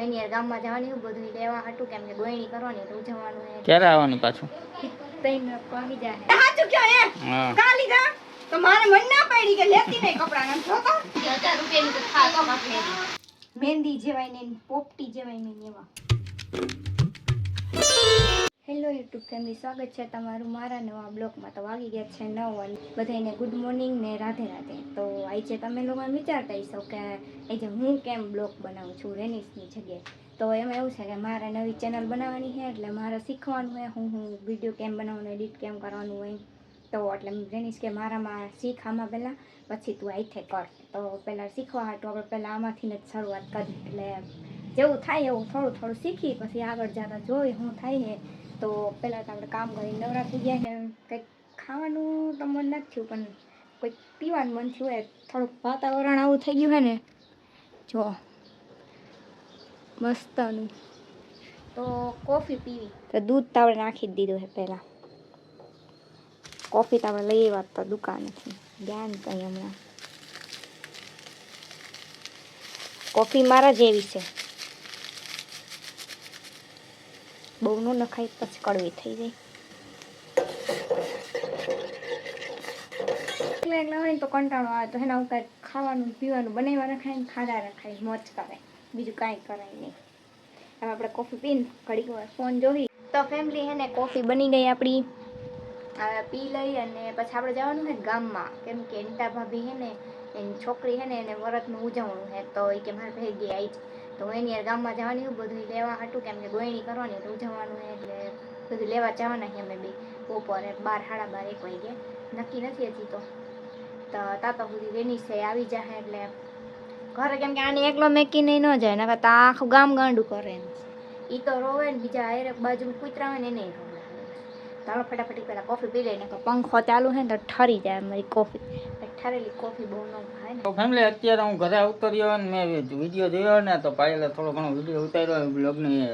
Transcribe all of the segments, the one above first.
એની યાર ગામમાં જવાની બધું લેવા હતું કેમ કે ગોયણી કરવાની એટલે ઉજવવાનું હે. ક્યારે આવવાની પાછું? 3 આવી જાય. સાચું કયો હે? હા. કા લીધા? તો મારે મન ના પડી કે લેતી નહીં કપડા ના જો તો 1000 રૂપિયાની તો ખા તો કાપે. મહેંદી જેવાય ને પોપટી જેવાય ને એવા. હેલો યુટ્યુબ ફેમિલી, સ્વાગત છે તમારું મારા નવા બ્લોગમાં. તો વાગી ગયા છે 9 બધાને ગુડ મોર્નિંગ ને રાધે રાધે. તો આજે તમે લોકો વિચારતા હશો કે આજે હું કેમ બ્લોગ બનાવું છું રેનિસની જગ્યાએ. તો એમાં એવું છે કે મારે નવી ચેનલ બનાવવાની છે એટલે મારે શીખવાનું હોય હું વિડીયો કેમ બનાવવાનું, એડિટ કેમ કરવાનું હોય. તો એટલે રેનિસ કે મારામાં શીખ આમાં પહેલાં, પછી તું આઈથે કર. તો પહેલાં શીખવા હાટું આપણે પહેલાં આમાંથી જ શરૂઆત કરી. એટલે જેવું થાય એવું થોડું થોડું શીખી પછી આગળ જતા જોઈ શું થાય છે. તો પહેલાં તો આપણે કામ કરી નવરા થઈ ગયા ને કંઈક ખાવાનું તો મન નથી થયું પણ કંઈક પીવાનું મન થયું હોય. થોડુંક વાતાવરણ આવું થઈ ગયું હોય ને જો મસ્તનું, તો કોફી પીવી. તો દૂધ તો આપણે નાખી જ દીધું છે પહેલાં. કોફી તો આપણે લઈ વાત તો દુકાનેથી જ્ઞાન કંઈ હમણાં કોફી મારા જેવી છે, બહુ ન નખાય પછી કડવી થઈ જાય. એકલા હોય ને તો કંટાળો આવે તો એના હું કાંઈક ખાવાનું પીવાનું બનાવવા રખાય ને ખાડા રખાય મોજ કરે, બીજું કાંઈ કરાય નહીં. હવે આપણે કોફી પીને ઘડીક વાર ફોન જોઈ. તો ફેમિલી હે ને કોફી બની ગઈ આપણી. હવે પી લઈ અને પછી આપણે જવાનું છે ગામમાં કેમ કે નીતા ભાભી છે ને એની છોકરી છે ને એને વરતનું ઉજવણું છે. તો એ કે મારે ભેગી આવી જ તો એની યાર ગામમાં જવાની હું બધું લેવા હતું કેમ કે ગોયણી કરવાની એટલે ઉજવવાનું છે એટલે બધું લેવા જવાના છે અમે બે બપોરે 12 સાડા 12 1 વાગે નક્કી નથી હજી. તો તાતા સુધી રેની છે આવી જાય એટલે ઘરે કેમ કે આને એકલો મેકીને ન જાય ને તો આખું ગામ ગાંડું કરે એમ. એ તો રોવે ને બીજા હારે બાજુ કૂતરા હોય ને એને રોવે. ચાલો ફટાફટ પહેલાં કોફી પી લઈને પંખો ચાલુ છે ને તો ઠરી જાય અમારી કોફી. ઠરેલી કોફી બહુ ન ખાય ને. તો ફેમિલી અત્યારે હું ઘરે આવતો રહ્યો ને મેં વિડીયો જોયો ને તો પાયલે થોડો ઘણો વિડીયો ઉતાર્યો બ્લોગની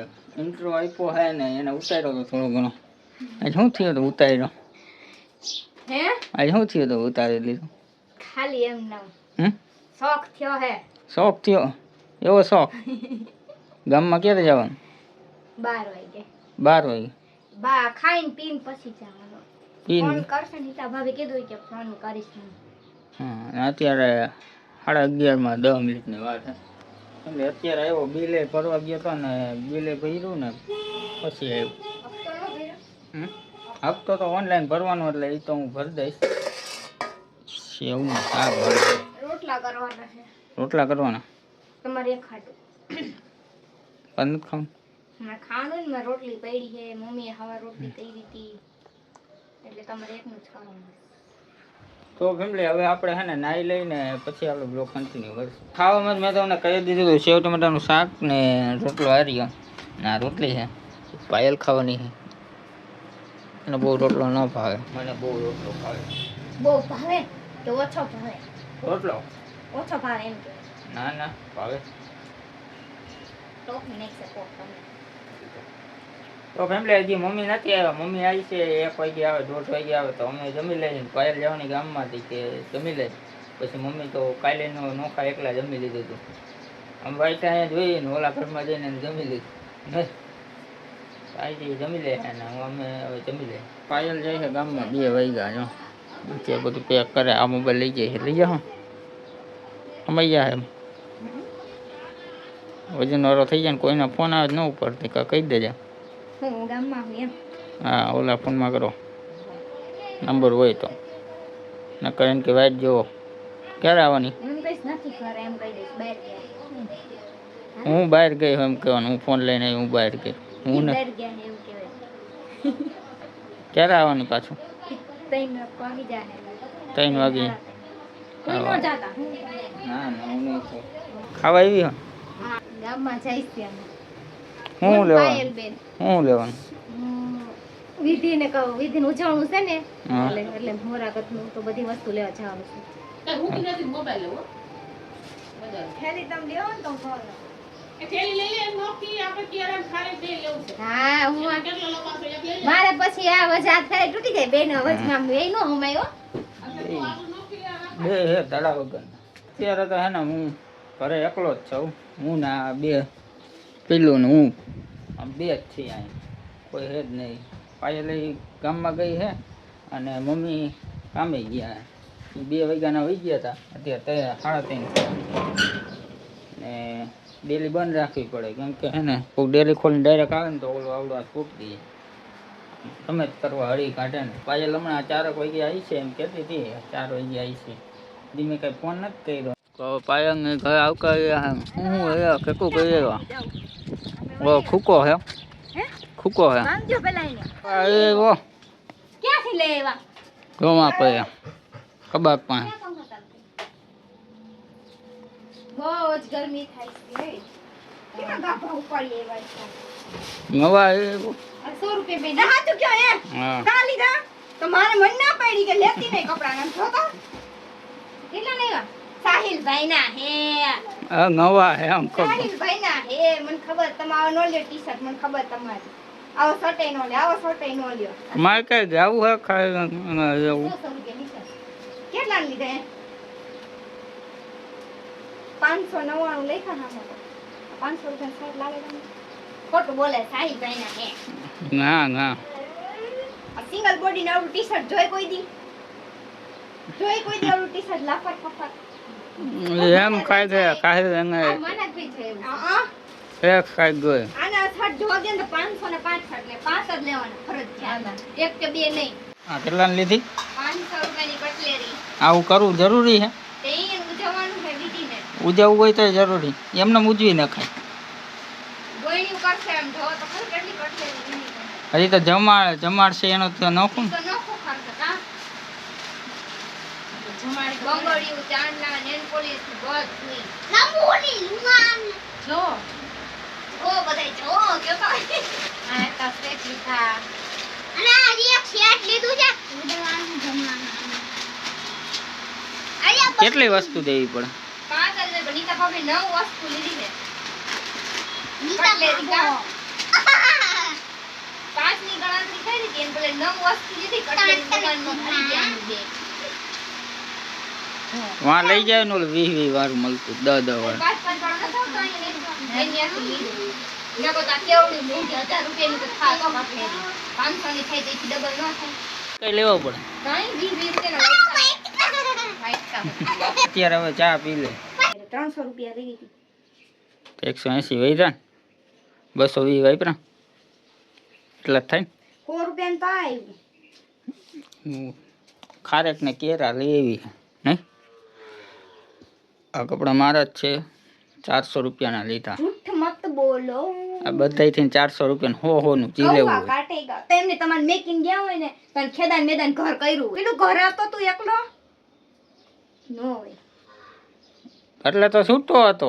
ઇન્ટ્રો આપ્યો છે ને એને ઉતાર્યો તો થોડો ઘણો. આજે શું થયું તો ઉતાર્યો હે? આજે શું થયું તો ઉતારી લીધું ખાલી એમ નામ શોખ થયો હે. શોખ થયો? એવો શોખ? ગામમાં ક્યારે જવાનું? 12 વાગે. 12 વાગે બા ખાઈને પીને પછી જવાનું. ફોન કરશે નીતા ભાભી કીધું કે ફોન કરીશ. હા અત્યારે 11:30 10 મિનિટની વાત છે. એટલે અત્યારે આવ્યો બિલે ભરવા ગયો હતો ને બિલે ભર્યું ને પછી આવ્યું. હપ્તો તો ઓનલાઈન ભરવાનો એટલે એ તો હું ભરી દઈશ. એવું હા ભરી. રોટલા કરવાના છે. રોટલા કરવાના તમારે એક ખાટું બંધ ખાવું ખાવાનું ને મારે રોટલી પડી છે. મમ્મીએ હવા રોટલી કરી હતી એટલે તમારે એકનું જ ખાવાનું. તો ફેમિલી હવે આપણે છે ને નાહી લઈને પછી આપણે બ્લોગ કન્ટિન્યુ કરીશું. ખાવામાં મેં તમને કહી દીધું હતું સેવ ટમેટાનું શાક ને રોટલો હાર્યો ને આ રોટલી છે પાયલ ખાવાની છે. અને બહુ રોટલો ન ભાવે મને. બહુ રોટલો ભાવે. બહુ ભાવે કે ઓછો ભાવે? રોટલો ઓછો ભાવે એમ કે? ના ના ભાવે. તો ફેમિલી હજી મમ્મી નથી આવ્યા. મમ્મી આવી છે 1 વાગે આવે 1:30 વાગે આવે તો અમે જમી લઈએ. પાયલ જવાની ગામમાંથી કે જમી લે પછી મમ્મી તો કાલે નોખા એકલા જમી લીધું હતું. અમે વાઈટા અહીંયા જોઈએ ને ઓલા ઘરમાં જઈને જમી લીધું. કાંઈ જમી લે અને અમે હવે જમી લે. પાયલ જાય છે ગામમાં 2 વાગ્યા જો અત્યારે બધું પેક કરે. આ મોબાઈલ લઈ જાય લઈ જાઓ અમાઈ જાય એમ વજનવાળો થઈ જાય ને કોઈના ફોન આવે ન ઉપડતી કહી દેજે. હું ગામમાં હું એમ? હા ઓલા ફોનમાં કરો નંબર હોય તો નકર એમ કે વાઈટ જોવો. ક્યારે આવવાની? હું બહાર ગઈ એમ કહેવાનું. હું ફોન લઈને હું બહાર ગઈ. હું ને ક્યારે આવવાની પાછું? 3 વાગે. ના ના હું નહીં ખાવા આવી હો. ગામમાં જઈશ ત્યાં. હું લેવાનું? વિધિને કહું વિધિને ઉજવણું છે ને એટલે મોરાકતનું તો બધી વસ્તુ લેવા જવાનું છે. થેલી તમે લેવો ને તો હા મારે પછી આ વજા થાય તૂટી જાય બેન વચમાં એ નો હમાયો બે હે તળાવ વગર. અત્યારે તો હે ને હું ઘરે એકલો જ છું. હું ના 2 પેલું ને હું આમ બે જ છીએ અહીં, કોઈ હે જ નહીં. પાયલ ગામમાં ગઈ છે અને મમ્મી કામે ગયા. 2 વાગ્યાના વહી ગયા હતા, અત્યારે 3:30 ને ડેલી બંધ રાખવી પડે કેમ કે હે ને કોઈ ડેલી ખોલીને ડાયરેક્ટ આવે ને તો ઓલું આવડું આ તૂટતી જાય. તમે જ કરવા હળી કાઢે ને. પાયલ હમણાં 4 વાગે આવી છે એમ કહેતી હતી, 4 વાગે આવી છે. ધીમે કંઈ ફોન નથી કર્યો. તો પાયલ ને ઘરે આવતા હું કેટલું કરી આવ્યા. ઓ ખૂકો હે, ખૂકો હે માંગજો પેલા એને. એ વો ક્યાંથી લઈ આવ્યા? જોમાં પડે કબાબ પાસે. બહુ જ ગરમી થાય છે. કેટલા ગાભા ઉપાડી આવ્યા છે. નવા એ 100 રૂપિયા બેન. હા તું ક્યાં હે? હા કા લીધા? તો મારે મન ના પડી કે લેતી નહીં કપડા નામ જો તો. કેટલા લેવા? સાહિલભાઈ ના હે. આ નવા હે આમ ખબર. સાહિલભાઈ ના હે. મને ખબર તમારો નો લ્યો ટી-શર્ટ, મને ખબર તમારી. આવો શર્ટ નો લે, આવો શર્ટ નો લ્યો. મારે કઈ જાવું હે ખાઈ એવું 100 રૂપિયા લીધા. કેટલા લીધા હે? 599 લખ્યા ના મને. 500 રૂપિયા શર્ટ લાગે તમને? ખોટું બોલે સાહિલભાઈ ના હે. ના ના આ સિંગલ બોડી ને આવડું ટી-શર્ટ જોઈ કોઈ દી? જોઈ કોઈ દી આવડું ટી-શર્ટ લાફટ ફફટ? એમ ખાઈ ગયા ખાઈ એને આ માનક ભી છે એવું. આ એક ખાઈ ગયો. આના શર્ટ જોવા ગયા ને તો 505 શર્ટ ને 5 જ લેવાના ફરજિયાત. એક કે બે નહીં. આ કેટલાની લીધી? 500 રૂપિયાની કટલેરી. આવું કરવું જરૂરી છે? તે ઈ ઉજવવાનું છે વિધિને. ઉજવવું હોય તો જરૂરી, એમને ઉજવી નખાય. ગોયણું કરશે એમ જો તો ખરી કેટલી કટલેરી લીધી છે. હજી તો જમાડશે એનો તો નોખું. તો નખો ખર્ચ કા બંગડિયું ચાંદલા નેલ પોલિશ બધું નમૂની લુમાન જો ઓ બધાય જો કયો તો આ તો સેટ લીધા અને આ એક સેટ લીધું છે ઉડવાનું જમવાનું. આયા કેટલી વસ્તુ દેવી પડે? 5 જ બનીતા ભાભી 9 વસ્તુ લીધી છે. કટલેરી કા 5 ની ગણતરી થઈ હતી એને પેલે 9 વસ્તુ લીધી કટલેરી દુકાનમાં ભરી ગયા બે. વાં લઈ જાય ને ઓલું 20 વાળું મળતું 10 વાળું. 5 ગણતરી તો કાઈ નહીં એની લીધું. મેં કહતા કેવડી મોંઘી 1000 રૂપિયાની તો થા તો કટલેરી 500 ની થઈ તો ડબલ ન થાય. કઈ લેવો પડે? કાઈ 20 રૂપિયાનો અત્યારે હવે ચા પી લે. 300 રૂપિયા લઈ લીધી. 180 વૈરા 220 વાપરા એટલા જ થાય ને. 100 રૂપિયાનું તો આવ્યું. ખારેક ને કેરા લઈ આવી નહીં. આ કપડા મારા જ છે 400 રૂપિયાના લીધા. જૂઠ મત બોલો. આ બધાયથી 400 રૂપિયા હો નું જી લેવું હોય. કાટેગા તો એમને તમારે મેકિંગ ગયા હોય ને પણ ખેદાન મેદાન ઘર કર્યું પેલું ઘર હતો તું એકલો નો હોય એટલે તો છૂટો હતો.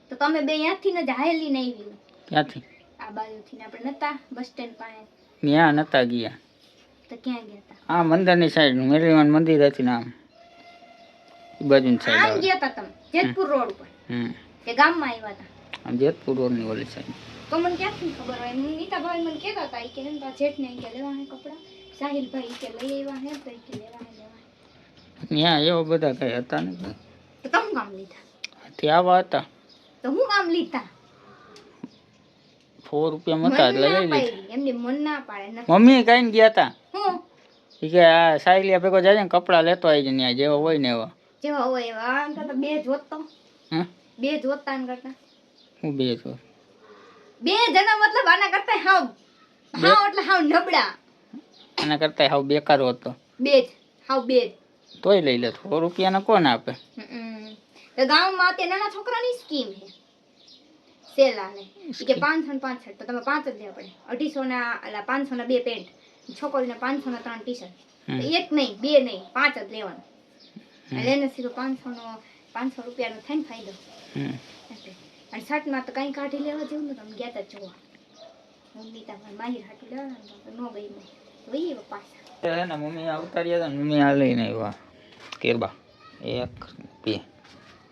તો તમે બે ત્યાંથી ને જાહેલી નહીં આવી. ક્યાંથી? આ બાજુથી ને આપણે નતા બસ સ્ટેન્ડ પાસે. ત્યાં નતા ગયા. તો ક્યાં ગયા હતા? આ મંદિરની સાઈડ મેરીમાન મંદિર હતી ને આમ એ બાજુની સાઈડ આમ આવે. ગયા હતા તમે જેતપુર રોડ ઉપર કે ગામમાં આવ્યા હતા? આમ જેતપુર રોડની ઓલી સાઈડ. તો મને ક્યાંથી ખબર હોય? નીતાભાઈ મને કહેતા હતા કે એમ જેઠને કે લેવા હે કપડા સાહિલભાઈ કે લઈ આવ્યા હે તો કે લેવા હે ત્યાં એવા બધા કઈ હતા ને. તો તમે કામ લીધા? તે આવા હતા તો હું કામ લીધા? 4 રૂપિયા મતા એટલે લઈ લીધા. એમને મન ના પાડે નથી. મમ્મી કઈ ગયા હતા હું ઈ કે આ સાયલિયા ભેગો જાય ને કપડા લેતો આવી જાય ત્યાં જેવા હોય ને એવા. જેવા હોય એવા આમ તો બે જોતો હા બે જોતા ને કરતા હું બે છો બે જણા મતલબ આના કરતા હાવ હાવ એટલે હાવ નબળા. આના કરતા હાવ બેકાર હતો. બે જ હાવ બે જ. તોય લઈ લે. 100 રૂપિયાના કોણ આપે? તો ગામમાં અત્યારે નાના છોકરાની સ્કીમ છે સેલા ને કે 565 તો તમે 5 જ લેવા પડે. 250 ના અલા 500 ના બે પેન્ટ છોકરીને 500 ના 3 ટી-શર્ટ. એક નહીં બે નહીં 5 જ લેવાનું. એટલે એને સીધો 500 નો 500 રૂપિયાનો થાય ને ફાયદો. અને શર્ટમાં તો કઈ કાઢી લેવા જેવું ને તમે ગયા તા જોવા. હું નીતા માહિર હાટું લેવા નો ગઈ મેં વહી પાછા હે ને મમ્મી ઉતાર્યા હતા ને મમ્મી આ લઈને આવ્યા કેરબા 1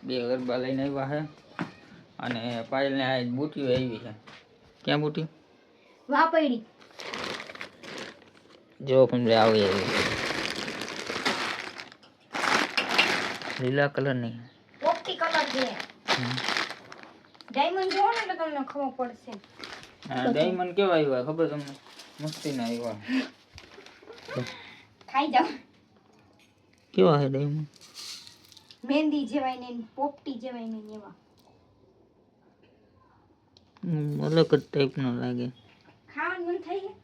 2 ગરબા લઈને આવ્યા છે. અને પાયલને આ બુટીઓ આવી છે. ક્યાં બુટી? વાહ પડી જો કમરે આવી લીલા કલરની પોપટી કલર છે. ડાયમંડ જોવો ને એટલે તમને ખબર પડશે. હા ડાયમંડ કેવા આવ્યા ખબર તમને? મસ્તીના આવ્યા. ખાઈ જાઓ. કેવા છે ડાયમંડ? મહેંદી જેવાય ને પોપટી જેવાય ને એવા. અલગ જ ટાઈપનો લાગે. ખાવાનું મન થઈ જાય.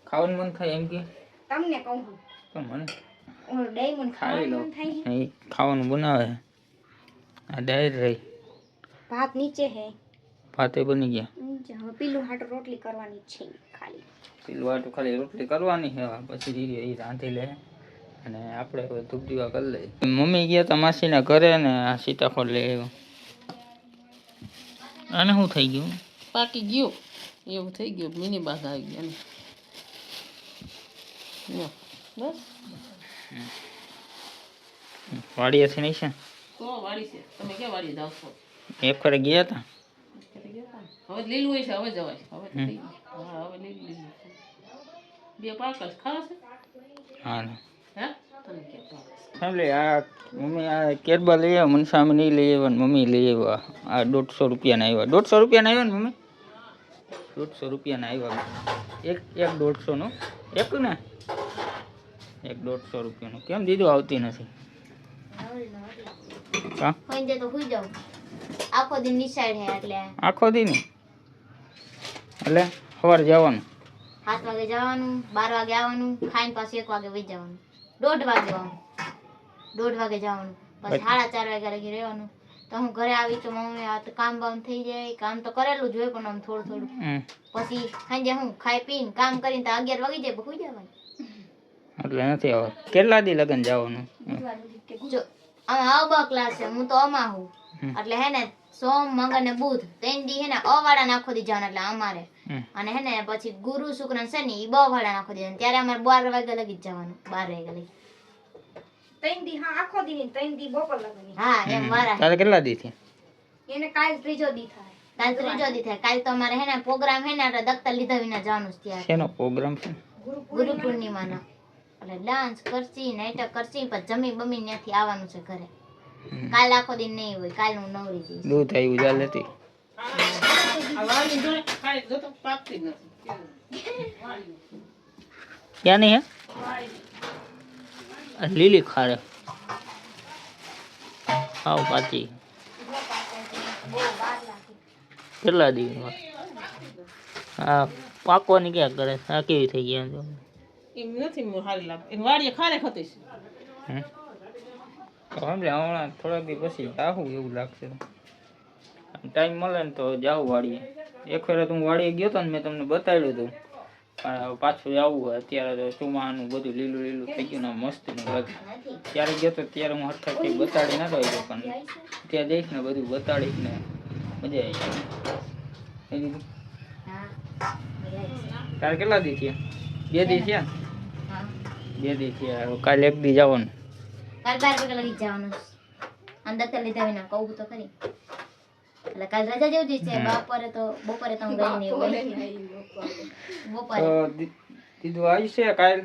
ખાવાનું મન થાય એમ કે તમને કહું છું. પણ મને ઓલો ડાયમંડ ખાઈ લો. ખાવાનું મન થાય છે. એ ખાવાનું બનાવે આ ડાયર રહી. ભાત નીચે હે. ભાતે બની ગયા. નીચે હવે પીલું હાટ રોટલી કરવાની છે ખાલી. પેલું વાટું ખાલી રોટલી કરવાની છે પછી એ રાંધી લે અને આપણે હવે ધૂપ દીવા કરી લઈએ. મમ્મી ગયા તા માસીના ઘરે ને આ સીતાફળ લઈ આવ્યો. આને શું થઈ ગયું? પાકી ગયું એવું થઈ ગયું. મિની બાગ આવી ગયા ને લ્યો, બસ વાડીએથી નહીં છે તો વાડી છે. તમે ક્યાં વાડી જાવ છો? એક ફરે ગયા હતા. હવે લીલું હોય છે હવે જવાય. હવે તો થઈ ગયું. હા હવે લીલું બે પાકલ ખાવા છે. હા હે તને કે પાકલ ફેમિલી આ મમ્મી આ કેરબા લઈ આવ્યા. મનસામી નહીં લઈ આવ્યા ને મમ્મી લઈ આવ્યા. આ 150 રૂપિયાના આવ્યા. 150 રૂપિયાના આવ્યા ને મમ્મી? 150 રૂપિયાના આવ્યા. એક 150 નો એક ને એક 150 રૂપિયાનું. કેમ દીધું આવતી નથી? હા હોઈ જાય તો હોઈ જાવ. આખો દિન નિસાડ હે એટલે આખો દી ને એટલે સવારે જવાનું 7 વાગે જવાનું, 12 વાગે આવવાનું, ખાઈને પાછું 1 વાગે વઈ જવાનું. 1:30 વાગે આવવાનું. 1:30 વાગે જવાનું. પછી 4:30 વાગ્યા લગી રહેવાનું. તો હું ઘરે આવી તો મમ્મી આ તો કામ બામ થઈ જાય. કામ તો કરેલું જ હોય પણ આમ થોડું થોડું. પછી સાંજે હું ખાઈ પીને કામ કરીને તો 11 વાગી જાય પછી જવાનું. એટલે નથી આવે. કેટલા દી લગન જવાનું? જો આમાં આવા ક્લાસ છે. હું તો આમાં હું એટલે હે ને સોમ મંગળ ને બુધ 3 દી હે ને અવાડા નાખો દી જવાનું એટલે અમારે. અને હે ને પછી ગુરુ શુક્ર ને શનિ ઈ બવાડા નાખો દી. ત્યારે અમારે 12 વાગ્યા લગી જ જવાનું. 12 વાગ્યા લગી 3 દી. હા આખો દી 3 દી બપોર લગી. હા એમ મારા. તારે કેટલા દી થી? એને કાલ ત્રીજો દી થાય. કાલ ત્રીજો દી થાય. કાલ તો અમારે હે ને પ્રોગ્રામ હે ને એટલે દખ્તર લીધા વિના જવાનું છે ત્યાં. શેનો પ્રોગ્રામ છે? ગુરુ પૂર્ણિમાનો. એટલે ડાન્સ કરશી, નાટક કરશી, પછી જમી બમી ત્યાંથી આવવાનું છે ઘરે. કાલ આખો દિન નહીં હોય. કાલ હું નવરી જઈશ. દૂધ આવ્યું જા લેતી. આ વાડી જોડે ખાઈ જતો પાકતી જ નથી. ક્યાં નહીં હે? આ લીલી ખારે આવ પાછી. કેટલા દી? હા પાકવાની ક્યાં કરે? આ કેવી થઈ ગઈ? એમ નથી સારી લાગતી. એની વાડીએ ખારે ખતી છે. હમણાં થોડાક દી પછી જાવું એવું લાગશે. ટાઈમ મળે ને તો જાવું વાડીએ. એક ફેરે તો હું વાડીએ ગયો હતો ને મેં તમને બતાવ્યું હતું પણ પાછું આવવું હોય. અત્યારે તો ચોમાનું બધું લીલું લીલું થઈ ગયું ને મસ્તીનું લાગે. ત્યારે ગયો તો ત્યારે હું હરખા કંઈ બતાડી નતો આવ્યો પણ ત્યાં જઈશ ને બધું બતાડીશ ને મજા આવી જાય. તારે કેટલા દી થયા? 2 દી થયા? 2 દી થયા. કાલે 1 દી જવાનું. કાલ 12 વાગ્યા લગી જવાનું. અંદર તો લીધા વિના કહું તો ખરી. એટલે કાલ રજા જેવું જ છે. બપોરે તો હું ગઈ નહીં હોય. બપોરે તો દીદુ આવી છે કાલ.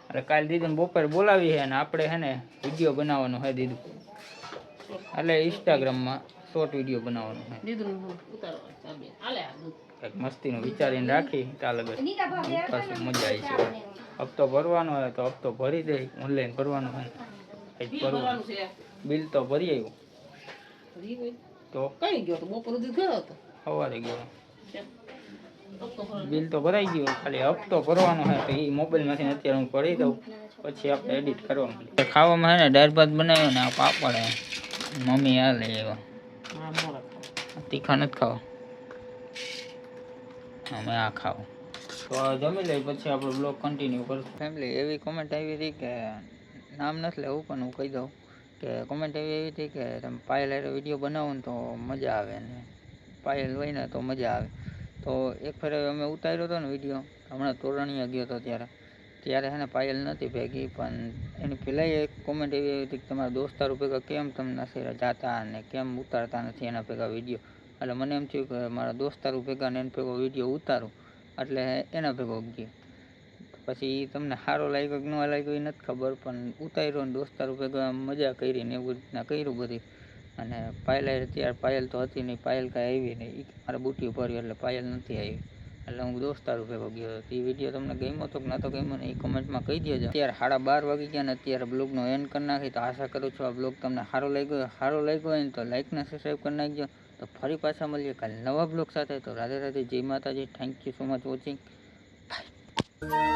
એટલે કાલ દીદુને બપોરે બોલાવી છે અને આપણે છે ને વિડીયો બનાવવાનો છે દીદુ. એટલે ઇન્સ્ટાગ્રામમાં શોર્ટ વિડીયો બનાવવાનો છે. દીધું ઉતારવા ચાલે. હાલે આ દૂધ. કંઈક મસ્તીનું વિચારીને રાખી ચાલ લગન પાછું મજા આવી છે. હપ્તો ભરવાનો હોય તો હપ્તો ભરી દે. ઓનલાઈન ભરવાનો હોય કંઈક ભરવાનું. છે બિલ તો ભરી આવ્યું. ફરી ગઈ. તો કઈ ગયો તો બપોર સુધી ગયો હતો. સવારે ગયો. હપ્તો ભરવાનો. બિલ તો ભરાઈ ગયું. ખાલી હપ્તો ભરવાનો હોય તો એ મોબાઈલમાંથી અત્યારે હું ભરી દઉં પછી આપણે એડિટ કરવાનું. ખાવામાં છે ને દાળ ભાત બનાવ્યો ને આ પાપડ હે મમ્મી આ લઈ આવ્યા. હા મોડા ખાવા. તીખા નથી ખાવા. અમે આ ખાવું તો જમી લઈ પછી આપણો બ્લોગ કન્ટિન્યુ કરશું. ફેમિલી એવી કોમેન્ટ આવી હતી કે નામ નથી લેવું પણ હું કહી દઉં કે કોમેન્ટ એવી હતી કે તમે પાયલ હારે વિડીયો બનાવો ને તો મજા આવે ને પાયલ હોય ને તો મજા આવે. તો એક ફેરે અમે ઉતાર્યો હતો ને વિડીયો હમણાં તોરણીયા ગયો હતો ત્યારે છે ને પાયલ નથી ભેગી પણ એની પહેલાં એક કોમેન્ટ એવી આવી હતી કે તમારા દોસ્તારો ભેગા કેમ તમે નથી જાતા અને કેમ ઉતારતા નથી એના ભેગા વિડીયો. એટલે મને એમ થયું કે મારા દોસ્તારો ભેગા ને એના ભેગો વિડીયો ઉતારું એટલે એના ભેગો ગયો. પછી તમને સારો લાગ્યો કે ન લાગ્યો એ નથી ખબર પણ ઉતાર્યો ને દોસ્તારો ભેગા મજા કરી ને એવું રીતના કર્યું બધી. અને પાયલ અત્યારે પાયલ તો હતી નહીં, પાયલ કાંઈ આવી નહીં. એ મારે બુટી ભર્યું એટલે પાયલ નથી આવી, એટલે હું દોસ્તારું ભેગો ગયો હતો. એ વિડીયો તમને ગમ્યો તો કે નહોતો ગમ્યો ને એ કમેન્ટમાં કહી દેજો. અત્યારે 12:30 વાગી ગયા ને અત્યારે બ્લોગનો એન્ડ કરી નાખી. તો આશા કરું છું આ બ્લોગ તમને સારો લાગ્યો હોય ને તો લાઈક ને સબસ્ક્રાઈબ કરી નાખજો. તો ફરી પાછા મળીએ કાલે નવા બ્લોગ સાથે. તો રાધે રાધે, જય માતાજી, thank you so much watching, by.